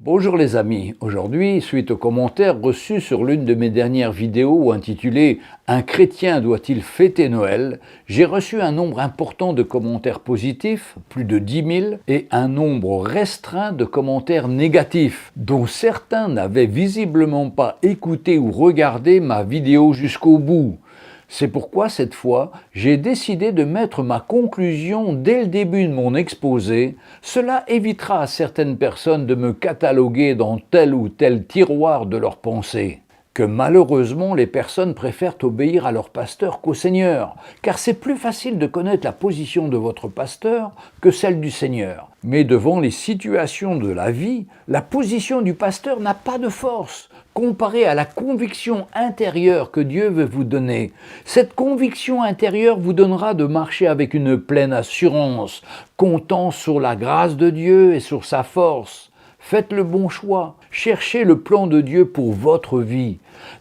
Bonjour les amis, aujourd'hui, suite aux commentaires reçus sur l'une de mes dernières vidéos intitulée « Un chrétien doit-il fêter Noël ?», j'ai reçu un nombre important de commentaires positifs, plus de 10 000, et un nombre restreint de commentaires négatifs, dont certains n'avaient visiblement pas écouté ou regardé ma vidéo jusqu'au bout. C'est pourquoi cette fois, j'ai décidé de mettre ma conclusion dès le début de mon exposé. Cela évitera à certaines personnes de me cataloguer dans tel ou tel tiroir de leurs pensées. Que malheureusement les personnes préfèrent obéir à leur pasteur qu'au Seigneur, car c'est plus facile de connaître la position de votre pasteur que celle du Seigneur. Mais devant les situations de la vie, la position du pasteur n'a pas de force, comparée à la conviction intérieure que Dieu veut vous donner. Cette conviction intérieure vous donnera de marcher avec une pleine assurance, comptant sur la grâce de Dieu et sur sa force. Faites le bon choix, cherchez le plan de Dieu pour votre vie.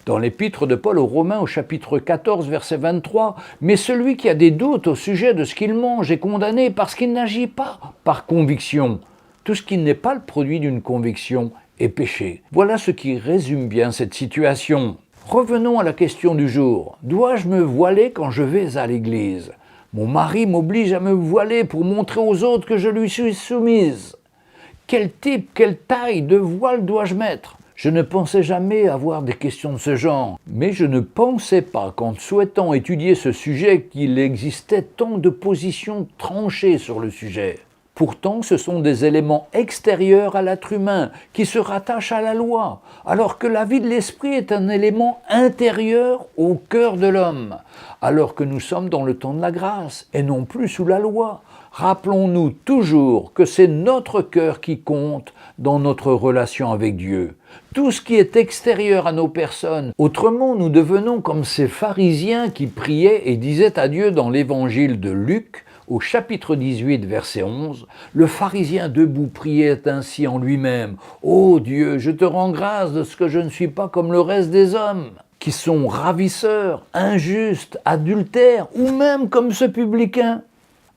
Dans l'épître de Paul aux Romains au chapitre 14, verset 23, « Mais celui qui a des doutes au sujet de ce qu'il mange est condamné parce qu'il n'agit pas par conviction. Tout ce qui n'est pas le produit d'une conviction est péché. » Voilà ce qui résume bien cette situation. Revenons à la question du jour. Dois-je me voiler quand je vais à l'église ? Mon mari m'oblige à me voiler pour montrer aux autres que je lui suis soumise. Quel type, quelle taille de voile dois-je mettre ? Je ne pensais jamais avoir des questions de ce genre, mais je ne pensais pas qu'en souhaitant étudier ce sujet qu'il existait tant de positions tranchées sur le sujet. Pourtant, ce sont des éléments extérieurs à l'être humain qui se rattachent à la loi, alors que la vie de l'esprit est un élément intérieur au cœur de l'homme, alors que nous sommes dans le temps de la grâce et non plus sous la loi. Rappelons-nous toujours que c'est notre cœur qui compte dans notre relation avec Dieu. Tout ce qui est extérieur à nos personnes, autrement nous devenons comme ces pharisiens qui priaient et disaient à Dieu dans l'évangile de Luc, au chapitre 18, verset 11, le pharisien debout priait ainsi en lui-même, « Ô Dieu, je te rends grâce de ce que je ne suis pas comme le reste des hommes, qui sont ravisseurs, injustes, adultères, ou même comme ce publicain. »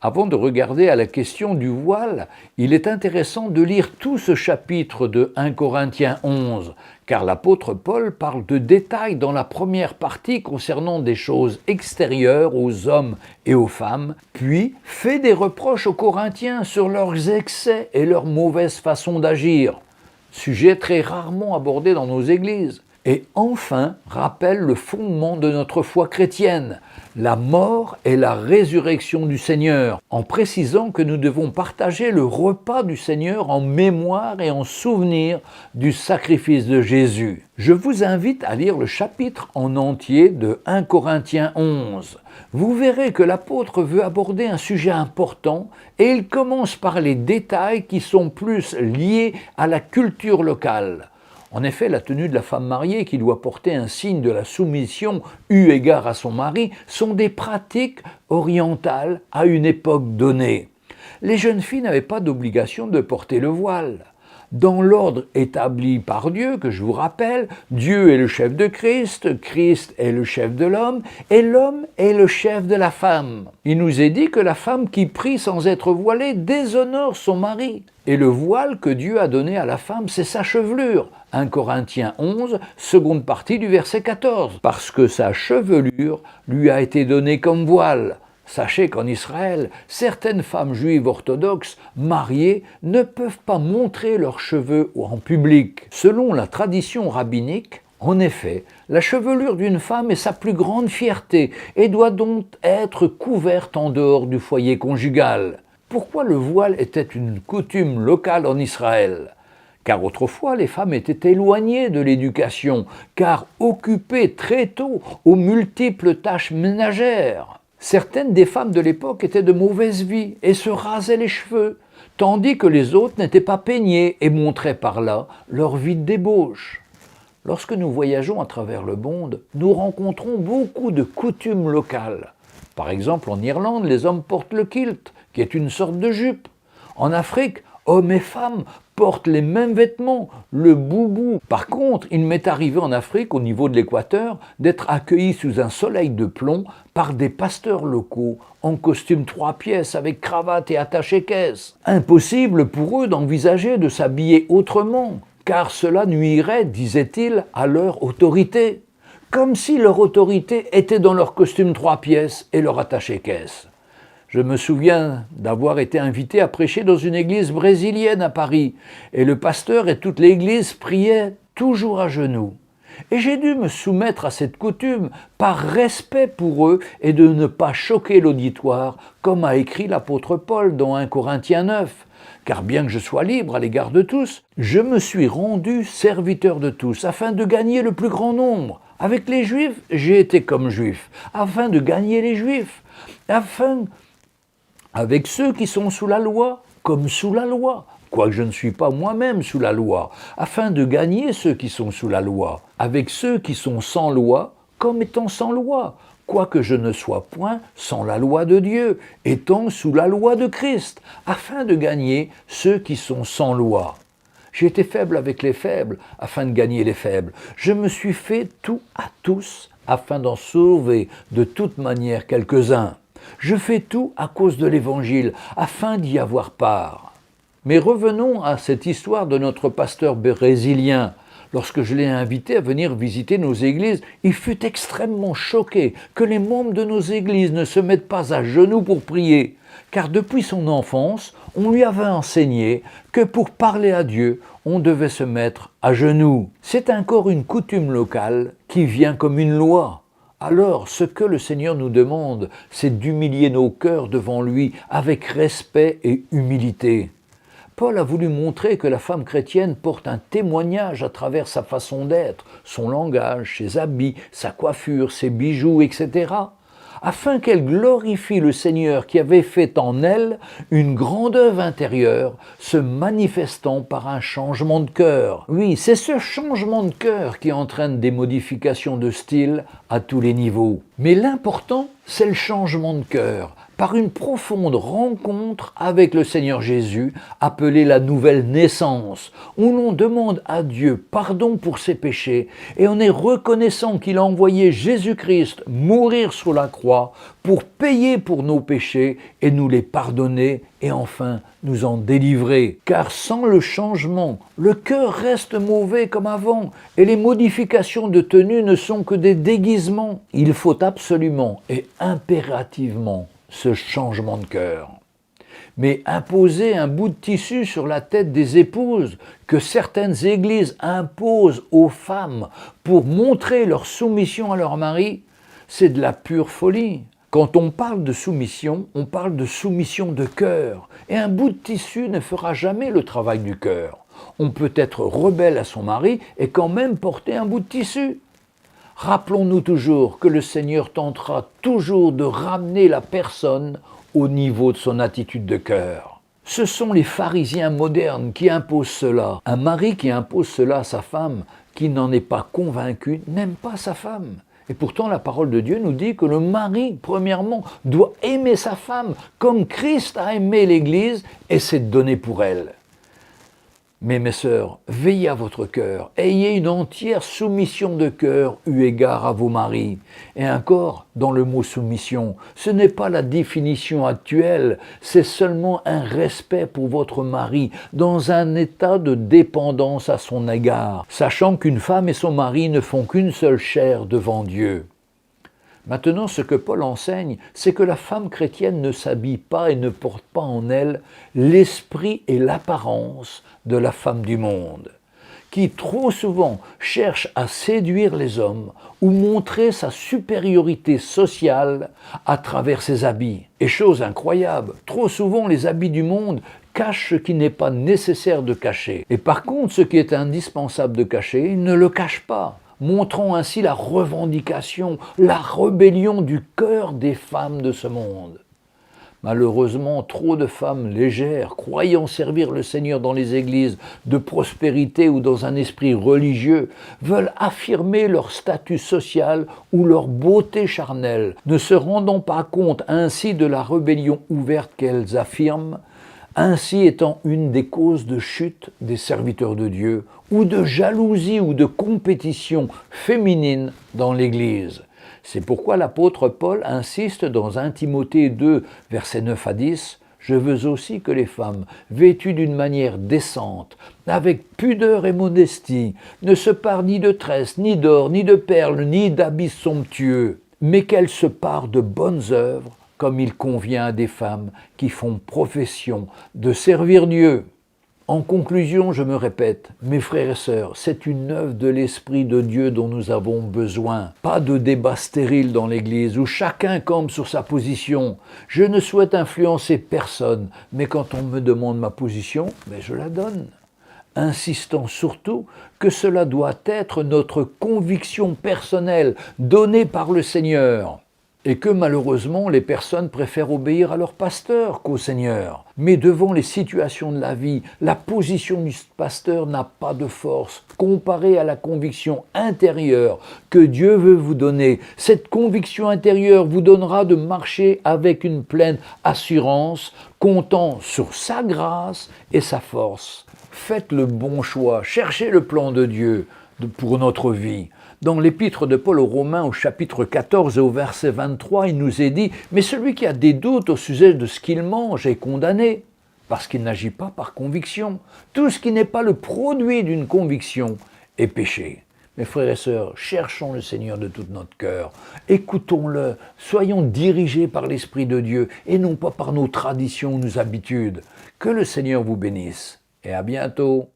Avant de regarder à la question du voile, il est intéressant de lire tout ce chapitre de 1 Corinthiens 11, car l'apôtre Paul parle de détails dans la première partie concernant des choses extérieures aux hommes et aux femmes, puis fait des reproches aux Corinthiens sur leurs excès et leur mauvaise façon d'agir, sujet très rarement abordé dans nos églises. Et enfin, rappelle le fondement de notre foi chrétienne, la mort et la résurrection du Seigneur, en précisant que nous devons partager le repas du Seigneur en mémoire et en souvenir du sacrifice de Jésus. Je vous invite à lire le chapitre en entier de 1 Corinthiens 11. Vous verrez que l'apôtre veut aborder un sujet important et il commence par les détails qui sont plus liés à la culture locale. En effet, la tenue de la femme mariée qui doit porter un signe de la soumission eu égard à son mari sont des pratiques orientales à une époque donnée. Les jeunes filles n'avaient pas d'obligation de porter le voile. Dans l'ordre établi par Dieu, que je vous rappelle, Dieu est le chef de Christ, Christ est le chef de l'homme, et l'homme est le chef de la femme. Il nous est dit que la femme qui prie sans être voilée déshonore son mari. Et le voile que Dieu a donné à la femme, c'est sa chevelure. 1 Corinthiens 11, seconde partie du verset 14. Parce que sa chevelure lui a été donnée comme voile. Sachez qu'en Israël, certaines femmes juives orthodoxes mariées ne peuvent pas montrer leurs cheveux en public. Selon la tradition rabbinique, en effet, la chevelure d'une femme est sa plus grande fierté et doit donc être couverte en dehors du foyer conjugal. Pourquoi le voile était une coutume locale en Israël ? Car autrefois, les femmes étaient éloignées de l'éducation, car occupées très tôt aux multiples tâches ménagères. Certaines des femmes de l'époque étaient de mauvaise vie et se rasaient les cheveux, tandis que les autres n'étaient pas peignées et montraient par là leur vie de débauche. Lorsque nous voyageons à travers le monde, nous rencontrons beaucoup de coutumes locales. Par exemple, en Irlande, les hommes portent le kilt, qui est une sorte de jupe. En Afrique, hommes et femmes portent les mêmes vêtements, le boubou. Par contre, il m'est arrivé en Afrique, au niveau de l'équateur, d'être accueilli sous un soleil de plomb par des pasteurs locaux en costume 3 pièces avec cravate et attaché-caisse. Impossible pour eux d'envisager de s'habiller autrement, car cela nuirait, disait-il, à leur autorité, comme si leur autorité était dans leur costume 3 pièces et leur attaché-caisse. Je me souviens d'avoir été invité à prêcher dans une église brésilienne à Paris, et le pasteur et toute l'église priaient toujours à genoux. Et j'ai dû me soumettre à cette coutume par respect pour eux et de ne pas choquer l'auditoire, comme a écrit l'apôtre Paul dans 1 Corinthiens 9. Car bien que je sois libre à l'égard de tous, je me suis rendu serviteur de tous, afin de gagner le plus grand nombre. Avec les Juifs, j'ai été comme Juif, afin de gagner les Juifs, avec ceux qui sont sous la loi, comme sous la loi, quoique je ne suis pas moi-même sous la loi, afin de gagner ceux qui sont sous la loi, avec ceux qui sont sans loi, comme étant sans loi, quoique je ne sois point sans la loi de Dieu, étant sous la loi de Christ, afin de gagner ceux qui sont sans loi. J'ai été faible avec les faibles, afin de gagner les faibles. Je me suis fait tout à tous, afin d'en sauver de toute manière quelques-uns. Je fais tout à cause de l'Évangile, afin d'y avoir part. Mais revenons à cette histoire de notre pasteur brésilien. Lorsque je l'ai invité à venir visiter nos églises, il fut extrêmement choqué que les membres de nos églises ne se mettent pas à genoux pour prier, car depuis son enfance, on lui avait enseigné que pour parler à Dieu, on devait se mettre à genoux. C'est encore une coutume locale qui vient comme une loi. Alors, ce que le Seigneur nous demande, c'est d'humilier nos cœurs devant lui avec respect et humilité. Paul a voulu montrer que la femme chrétienne porte un témoignage à travers sa façon d'être, son langage, ses habits, sa coiffure, ses bijoux, etc., afin qu'elle glorifie le Seigneur qui avait fait en elle une grande œuvre intérieure, se manifestant par un changement de cœur. Oui, c'est ce changement de cœur qui entraîne des modifications de style à tous les niveaux. Mais l'important, c'est le changement de cœur, par une profonde rencontre avec le Seigneur Jésus, appelée la nouvelle naissance, où l'on demande à Dieu pardon pour ses péchés et on est reconnaissant qu'il a envoyé Jésus-Christ mourir sur la croix pour payer pour nos péchés et nous les pardonner et enfin nous en délivrer. Car sans le changement, le cœur reste mauvais comme avant et les modifications de tenue ne sont que des déguisements. Il faut absolument et impérativement ce changement de cœur. Mais imposer un bout de tissu sur la tête des épouses que certaines églises imposent aux femmes pour montrer leur soumission à leur mari, c'est de la pure folie. Quand on parle de soumission, on parle de soumission de cœur. Et un bout de tissu ne fera jamais le travail du cœur. On peut être rebelle à son mari et quand même porter un bout de tissu. Rappelons-nous toujours que le Seigneur tentera toujours de ramener la personne au niveau de son attitude de cœur. Ce sont les pharisiens modernes qui imposent cela. Un mari qui impose cela à sa femme, qui n'en est pas convaincu, n'aime pas sa femme. Et pourtant, la parole de Dieu nous dit que le mari, premièrement, doit aimer sa femme comme Christ a aimé l'Église et s'est donné pour elle. Mais mes sœurs, veillez à votre cœur, ayez une entière soumission de cœur eu égard à vos maris. Et encore, dans le mot soumission, ce n'est pas la définition actuelle, c'est seulement un respect pour votre mari, dans un état de dépendance à son égard, sachant qu'une femme et son mari ne font qu'une seule chair devant Dieu. Maintenant, ce que Paul enseigne, c'est que la femme chrétienne ne s'habille pas et ne porte pas en elle l'esprit et l'apparence de la femme du monde, qui trop souvent cherche à séduire les hommes ou montrer sa supériorité sociale à travers ses habits. Et chose incroyable, trop souvent les habits du monde cachent ce qui n'est pas nécessaire de cacher. Et par contre, ce qui est indispensable de cacher, ils ne le cachent pas, montrant ainsi la revendication, la rébellion du cœur des femmes de ce monde. Malheureusement, trop de femmes légères, croyant servir le Seigneur dans les églises de prospérité ou dans un esprit religieux, veulent affirmer leur statut social ou leur beauté charnelle, ne se rendant pas compte ainsi de la rébellion ouverte qu'elles affirment, ainsi étant une des causes de chute des serviteurs de Dieu, ou de jalousie ou de compétition féminine dans l'Église. C'est pourquoi l'apôtre Paul insiste dans 1 Timothée 2, versets 9 à 10, « je veux aussi que les femmes, vêtues d'une manière décente, avec pudeur et modestie, ne se parent ni de tresses, ni d'or, ni de perles, ni d'habits somptueux, mais qu'elles se parent de bonnes œuvres, comme il convient à des femmes qui font profession de servir Dieu. En conclusion, je me répète, mes frères et sœurs, c'est une œuvre de l'Esprit de Dieu dont nous avons besoin. Pas de débat stérile dans l'Église où chacun campe sur sa position. Je ne souhaite influencer personne, mais quand on me demande ma position, je la donne. Insistant surtout que cela doit être notre conviction personnelle donnée par le Seigneur. Et que malheureusement les personnes préfèrent obéir à leur pasteur qu'au Seigneur. Mais devant les situations de la vie, la position du pasteur n'a pas de force comparée à la conviction intérieure que Dieu veut vous donner. Cette conviction intérieure vous donnera de marcher avec une pleine assurance, comptant sur sa grâce et sa force. Faites le bon choix, cherchez le plan de Dieu pour notre vie. Dans l'épître de Paul aux Romains au chapitre 14 et au verset 23, il nous est dit « Mais celui qui a des doutes au sujet de ce qu'il mange est condamné, parce qu'il n'agit pas par conviction. Tout ce qui n'est pas le produit d'une conviction est péché. » Mes frères et sœurs, cherchons le Seigneur de tout notre cœur, écoutons-le, soyons dirigés par l'Esprit de Dieu et non pas par nos traditions ou nos habitudes. Que le Seigneur vous bénisse et à bientôt.